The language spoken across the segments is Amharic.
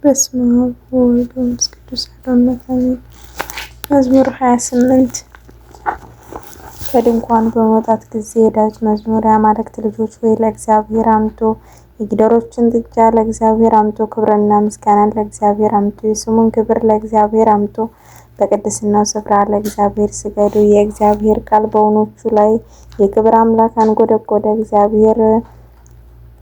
በስመ አብ ወወልድ ወመንፈስ ቅዱስ አሐዱ አምላክ አሜን። መዝሙር 28 ከድንኳኑ በመውጣት ጊዜ የዳዊት መዝሙር። የአማልክት ልጆች ሆይ ለእግዚአብሔር አምጡ፣ የጊደሮችን ጥጃ ለእግዚአብሔር አምጡ። ክብርና ምስጋናን ለእግዚአብሔር አምጡ፣ የስሙን ክብር ለእግዚአብሔር አምጡ። በቅድስናው ስፍራ ለእግዚአብሔር ስገዱ። የእግዚአብሔር ቃል በወኖቹ ላይ የክብር አምላክ አንጎደጎደ። እግዚአብሔር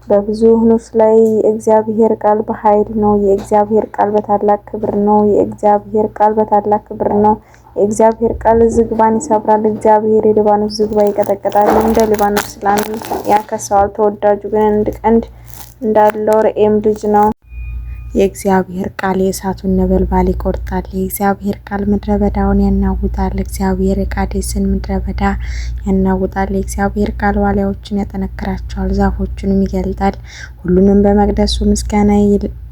በብዙ ውኆች ላይ የእግዚአብሔር ቃል በኃይል ነው። የእግዚአብሔር ቃል በታላቅ ክብር ነው። የእግዚአብሔር ቃል በታላቅ ክብር ነው። የእግዚአብሔር ቃል ዝግባን ይሰብራል። እግዚአብሔር የሊባኖስ ዝግባ ይቀጠቅጣል፣ እንደ ሊባኖስ ላም ያከሳዋል። ተወዳጁ ግን እንደ ቀንድ እንዳለው ርኤም ልጅ ነው። የእግዚአብሔር ቃል የእሳቱን ነበልባል ይቆርጣል። የእግዚአብሔር ቃል ምድረ በዳውን ያናውጣል። እግዚአብሔር የቃዴስን ምድረ በዳ ያናውጣል። የእግዚአብሔር ቃል ዋሊያዎችን ያጠነክራቸዋል፣ ዛፎቹንም ይገልጣል። ሁሉንም በመቅደሱ ምስጋና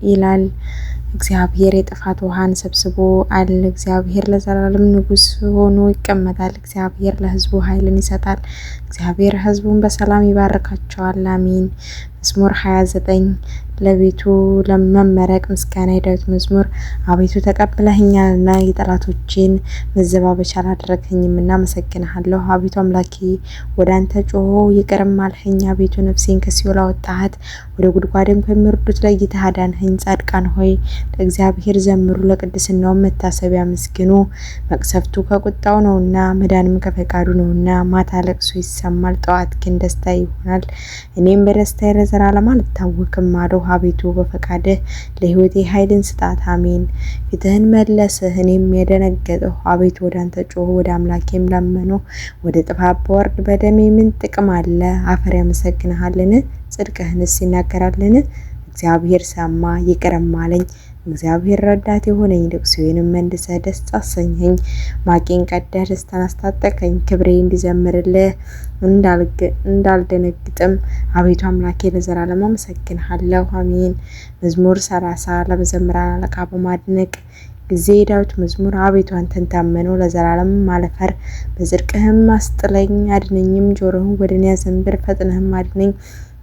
ይላል። እግዚአብሔር የጥፋት ውሃን ሰብስቦ አለ። እግዚአብሔር ለዘላለም ንጉሥ ሆኖ ይቀመጣል። እግዚአብሔር ለሕዝቡ ኃይልን ይሰጣል። እግዚአብሔር ሕዝቡን በሰላም ይባርካቸዋል። አሜን። መዝሙር 29 ለቤቱ ለመመረቅ ምስጋና። የዳዊት መዝሙር። አቤቱ ተቀብለኸኛልና የጠላቶቼን መዘባበቻ አላደረግኸኝምና አመሰግንሃለሁ። አቤቱ አምላኬ ወደ አንተ ጮሆ ይቅርም አልኸኝ። አቤቱ ነፍሴን ከሲኦል አወጣሃት፣ ወደ ጉድጓድም ከሚወርዱት ለይተህ አዳንኸኝ። ጻድቃን ሆይ ለእግዚአብሔር ዘምሩ፣ ለቅድስናውም መታሰቢያ አመስግኑ። መቅሰፍቱ ከቁጣው ነውና መዳንም ከፈቃዱ ነውና። ማታ ለቅሶ ይሰማል፣ ጠዋት ግን ደስታ ይሆናል። እኔም በደስታዬ ለዘላለም አልታወክም አልሁ። አቤቱ በፈቃድህ ለሕይወቴ ኃይልን ስጣት። አሜን። ፊትህን መለስህ፣ እኔም የደነገጥሁ። አቤቱ ወደ አንተ ጮኽሁ፣ ወደ አምላኬም ለመንሁ። ወደ ጥፋት በወርድ በደሜ ምን ጥቅም አለ? አፈር ያመሰግንሃልን? ጽድቅህንስ ይናገራልን? እግዚአብሔር ሰማ ይቅርም አለኝ። እግዚአብሔር ረዳት የሆነኝ፣ ልቅሶዬንም መልሰህ ደስ አሰኘኝ። ማቄን ቀደህ ደስታን አስታጠቀኝ። ክብሬ እንዲዘምርልህ እንዳልደነግጥም አቤቱ አምላኬ ለዘላለም አመሰግንሃለሁ። አሜን። መዝሙር 30 ለመዘምራን አለቃ በማድነቅ ጊዜ የዳዊት መዝሙር። አቤቱ አንተን ታመነው ለዘላለም አልፈር። በጽድቅህም አስጥለኝ አድነኝም። ጆሮህን ወደ እኔ አዘንብል፣ ፈጥነህም አድነኝ።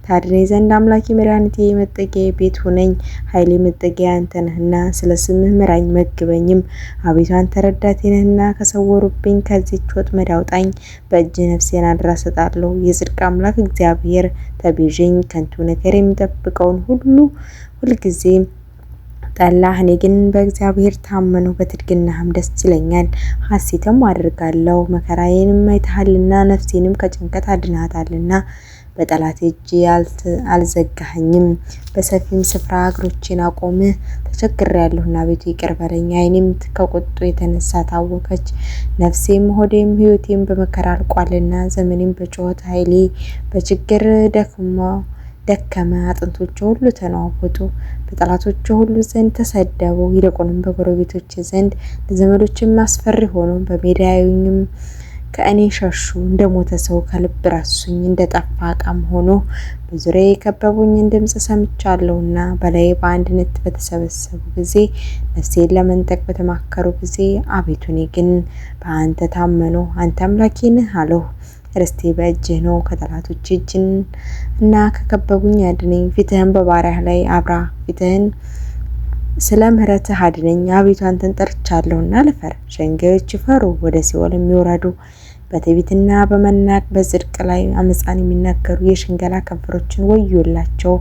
ታድነኝ ዘንድ አምላኬ መድኃኒቴ መጠጊያዬ ቤት ሁነኝ። ኃይሌ መጠጊያ አንተ ነህና ስለ ስምህ ምራኝ መግበኝም። አቤቱ አንተ ረዳቴ ነህና ከሰወሩብኝ ከዚህች ወጥመድ አውጣኝ። በእጅህ ነፍሴን አደራ እሰጣለሁ። የጽድቅ አምላክ እግዚአብሔር ተቤዠኝ። ከንቱ ነገር የሚጠብቀውን ሁሉ ሁልጊዜ ጠላህ። እኔ ግን በእግዚአብሔር ታመንሁ፣ በትድግናህም ደስ ይለኛል፣ ሐሴትም አደርጋለሁ። መከራዬንም አይተሃልና ነፍሴንም ከጭንቀት አድነሃታልና። በጠላት እጅ አልዘጋኸኝም፣ በሰፊም ስፍራ እግሮቼን አቆምህ። ተቸግሬያለሁና አቤቱ ይቅር በለኝ። ዓይኔም ከቁጡ የተነሳ ታወከች። ነፍሴም ሆዴም ሕይወቴም በመከራ አልቋልና። ዘመኔም በጩኸት ኃይሌ በችግር ደከመ። አጥንቶቼ ሁሉ ተነዋወጡ፣ በጠላቶቼ ሁሉ ዘንድ ተሰደቡ። ይልቁንም በጎረቤቶቼ ዘንድ ለዘመዶችም አስፈሪ ሆኑ። በሜዳ ያዩኝም ከእኔ ሸሹ። እንደ ሞተ ሰው ከልብ ረሱኝ፣ እንደ ጠፋ ዕቃም ሆኖ። በዙሪያዬ የከበቡኝን ድምፅ ሰምቻለሁና። በላዬ በአንድነት በተሰበሰቡ ጊዜ፣ ነፍሴን ለመንጠቅ በተማከሩ ጊዜ፣ አቤቱ እኔ ግን በአንተ ታመንሁ። አንተ አምላኬ ነህ አልሁ። ርስቴ በእጅህ ነው። ከጠላቶች እጅ እና ከከበቡኝ አድነኝ። ፊትህን በባሪያህ ላይ አብራ፣ ፊትህን ስለ ምሕረትህ አድነኝ። አቤቱ አንተን ጠርቻለሁና ልፈር። ሸንጋዮች ይፈሩ፣ ወደ ሲኦል የሚወረዱ። በትዕቢትና በመናቅ በጽድቅ ላይ አመፃን የሚናገሩ የሽንገላ ከንፈሮችን ወዮላቸው።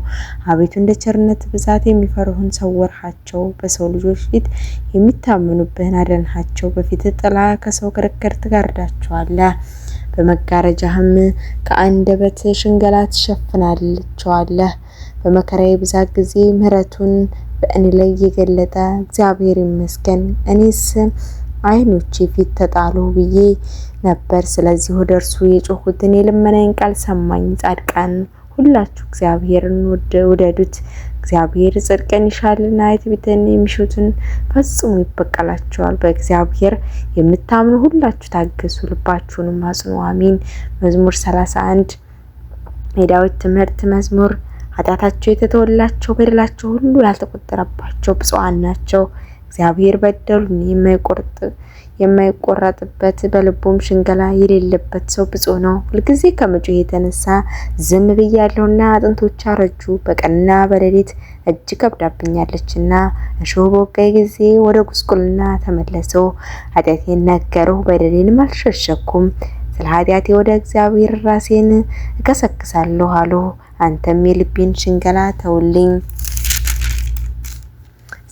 አቤቱ እንደ ቸርነት ብዛት የሚፈሩህን ሰወርሃቸው። በሰው ልጆች ፊት የሚታመኑብህን አዳንሃቸው። በፊትህ ጥላ ከሰው ክርክር ትጋርዳቸዋለህ። በመጋረጃህም ከአንደበት ሽንገላ ትሸፍናቸዋለህ። በመከራዬ ብዛት ጊዜ ምሕረቱን በእኔ ላይ የገለጠ እግዚአብሔር ይመስገን። እኔስ ዓይኖቼ ፊት ተጣሉ ብዬ ነበር። ስለዚህ ወደ እርሱ የጮኹትን የልመናዬን ቃል ሰማኝ። ጻድቃን ሁላችሁ እግዚአብሔርን ውደዱት። እግዚአብሔር ጽድቅን ይሻልና ትዕቢትን የሚሹትን ፈጽሞ ይበቀላቸዋል። በእግዚአብሔር የምታምኑ ሁላችሁ ታገሱ፣ ልባችሁንም አጽኑ። አሜን። መዝሙር 31 የዳዊት ትምህርት መዝሙር። ኃጢአታቸው የተተወላቸው በደላቸው ሁሉ ያልተቆጠረባቸው ብፁዓን ናቸው። እግዚአብሔር በደሉን የማይቆረጥበት በልቡም ሽንገላ የሌለበት ሰው ብፁዕ ነው። ሁልጊዜ ከመጮህ የተነሳ ዝም ብያለሁና አጥንቶች አረጁ። በቀንና በሌሊት እጅግ ከብዳብኛለችና እሾህ በወጋኝ ጊዜ ወደ ጉስቁልና ተመለስሁ። ኃጢአቴን ነገርሁ፣ በደሌንም አልሸሸኩም። ስለ ኃጢአቴ ወደ እግዚአብሔር ራሴን እከሰክሳለሁ አልሁ። አንተም የልቤን ሽንገላ ተውልኝ።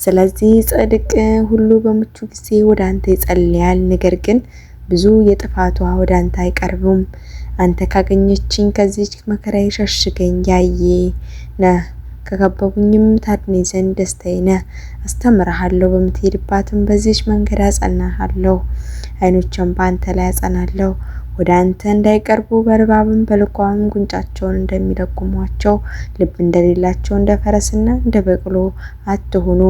ስለዚህ ጽድቅ ሁሉ በምቹ ጊዜ ወደ አንተ ይጸልያል፣ ነገር ግን ብዙ የጥፋቷ ወደ አንተ አይቀርቡም። አንተ ካገኘችኝ ከዚች መከራ ሸሽገኝ። ያየ ነህ ከከበቡኝም ታድነኝ ዘንድ ደስታዬ ነህ። አስተምርሃለሁ፣ በምትሄድባትም በዚች መንገድ አጸናሃለሁ። ዓይኖቼን በአንተ ላይ አጸናለሁ። ወደ አንተ እንዳይቀርቡ በልባብም በልጓምም ጉንጫቸውን እንደሚለጉሟቸው ልብ እንደሌላቸው እንደ ፈረስና እንደ በቅሎ አትሁኑ።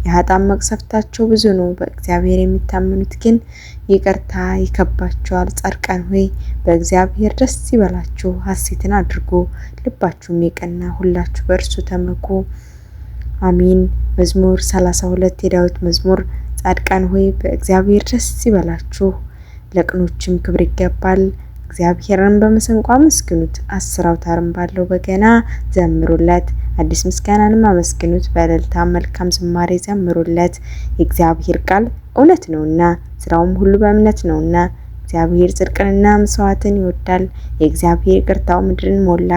የኃጥአን መቅሰፍታቸው ብዙ ነው፣ በእግዚአብሔር የሚታመኑት ግን ይቅርታ ይከባቸዋል። ጻድቃን ሆይ በእግዚአብሔር ደስ ይበላችሁ፣ ሐሴትን አድርጉ፣ ልባችሁም የቀና ሁላችሁ በእርሱ ተመኩ። አሚን። መዝሙር 32 የዳዊት መዝሙር። ጻድቃን ሆይ በእግዚአብሔር ደስ ይበላችሁ፣ ለቅኖችም ክብር ይገባል። እግዚአብሔርን በመሰንቆ አመስግኑት፣ 10 አውታርም ባለው በገና ዘምሩለት። አዲስ ምስጋናንም አመስግኑት፣ በእልልታ መልካም ዝማሬ ዘምሩለት። የእግዚአብሔር ቃል እውነት ነውና ስራውም ሁሉ በእምነት ነውና። እግዚአብሔር ጽድቅንና መስዋዕትን ይወዳል። የእግዚአብሔር ይቅርታው ምድርን ሞላ።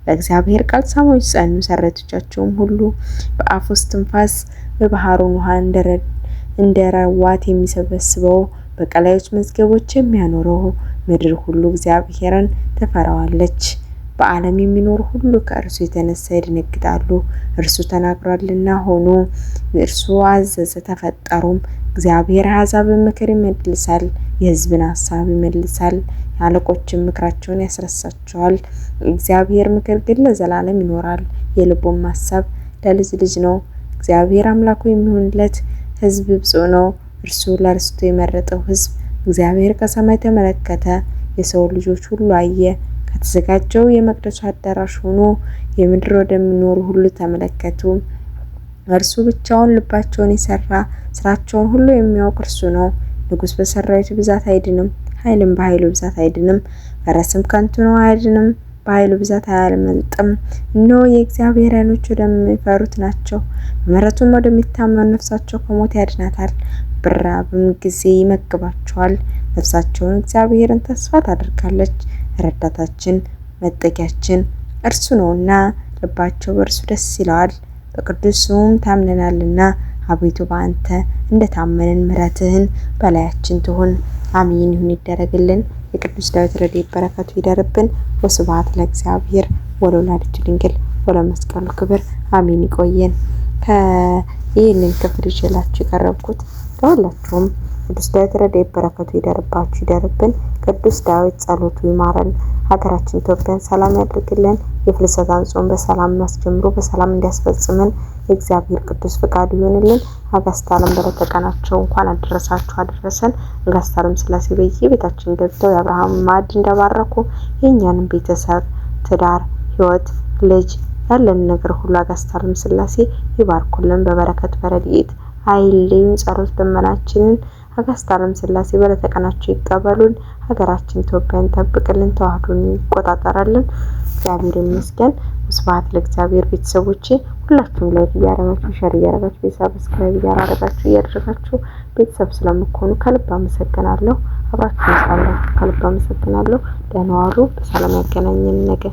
በእግዚአብሔር ቃል ሰማዮች ጸኑ፣ ሰረቶቻቸውም ሁሉ። በአፉ እስትንፋስ በባህሩን ውሃ እንደረዋት የሚሰበስበው በቀላዮች መዝገቦች የሚያኖረው ምድር ሁሉ እግዚአብሔርን ትፈራዋለች። በዓለም የሚኖሩ ሁሉ ከእርሱ የተነሳ ይደነግጣሉ። እርሱ ተናግሯልና ሆኑ፣ እርሱ አዘዘ ተፈጠሩም። እግዚአብሔር አሕዛብን ምክር ይመልሳል፣ የሕዝብን ሐሳብ ይመልሳል። የአለቆችን ምክራቸውን ያስረሳቸዋል። እግዚአብሔር ምክር ግን ለዘላለም ይኖራል፣ የልቡም ሐሳብ ለልጅ ልጅ ነው። እግዚአብሔር አምላኩ የሚሆንለት ሕዝብ ብፁዕ ነው። እርሱ ለርስቱ የመረጠው ሕዝብ። እግዚአብሔር ከሰማይ ተመለከተ፣ የሰው ልጆች ሁሉ አየ። ከተዘጋጀው የመቅደሱ አዳራሽ ሆኖ የምድር ወደሚኖሩ ሁሉ ተመለከቱ። እርሱ ብቻውን ልባቸውን የሰራ ስራቸውን ሁሉ የሚያውቅ እርሱ ነው። ንጉሥ በሰራዊቱ ብዛት አይድንም፣ ኃይልም በኃይሉ ብዛት አይድንም። ፈረስም ከንቱ ነው አያድንም፣ በኃይሉ ብዛት አያመልጥም። እነሆ የእግዚአብሔር ዓይኖች ወደሚፈሩት ናቸው፣ በምሕረቱም ወደሚታመኑ ነፍሳቸው ከሞት ያድናታል። በራብም ጊዜ ይመግባቸዋል። ነፍሳቸውን እግዚአብሔርን ተስፋ ታደርጋለች። ረዳታችን መጠጊያችን እርሱ ነውና ልባቸው በእርሱ ደስ ይለዋል። በቅዱስ ስሙም ታምነናልና አቤቱ በአንተ እንደታመንን ምሕረትህን በላያችን ትሁን። አሜን። ይሁን ይደረግልን። የቅዱስ ዳዊት ረድኤት በረከቱ ይደርብን። ወስብሐት ለእግዚአብሔር ወለወላዲቱ ድንግል ወለመስቀሉ ክብር አሜን። ይቆየን። ይህንን ክፍል ይዤላችሁ የቀረብኩት ለሁላችሁም ቅዱስ ዳዊት ረድኤት በረከቱ ይደርባችሁ ይደርብን። ቅዱስ ዳዊት ጸሎቱ ይማረን። ሀገራችን ኢትዮጵያን ሰላም ያድርግልን። የፍልሰታን ጾም በሰላም አስጀምሮ በሰላም እንዲያስፈጽመን የእግዚአብሔር ቅዱስ ፍቃዱ ይሆንልን። አጋዕዝተ ዓለም በዕለተ ቀናቸው እንኳን አደረሳችሁ አደረሰን። አጋዕዝተ ዓለም ሥላሴ በየቤታችን ገብተው የአብርሃም ማዕድ እንደባረኩ የእኛንም ቤተሰብ፣ ትዳር፣ ሕይወት፣ ልጅ ያለን ነገር ሁሉ አጋዕዝተ ዓለም ሥላሴ ይባርኩልን። በበረከት በረድኤት አይለዩን። ጸሎት ልመናችንን አጋዕዝተ ዓለም ሥላሴ በዕለተ ቀናቸው ይቀበሉን። ሀገራችን ኢትዮጵያን ጠብቅልን፣ ተዋህዶን ይቆጣጠራልን። እግዚአብሔር ይመስገን። ስብሐት ለእግዚአብሔር። ቤተሰቦቼ ሁላችሁም ላይክ እያደረጋችሁ ሼር እያደረጋችሁ ሰብስክራይብ እያደረጋችሁ ቤተሰብ ስለምትሆኑ ከልብ አመሰግናለሁ። አብራችሁን ስላላችሁ ከልብ አመሰግናለሁ። ደህና ዋሉ። በሰላም ያገናኘን ነገ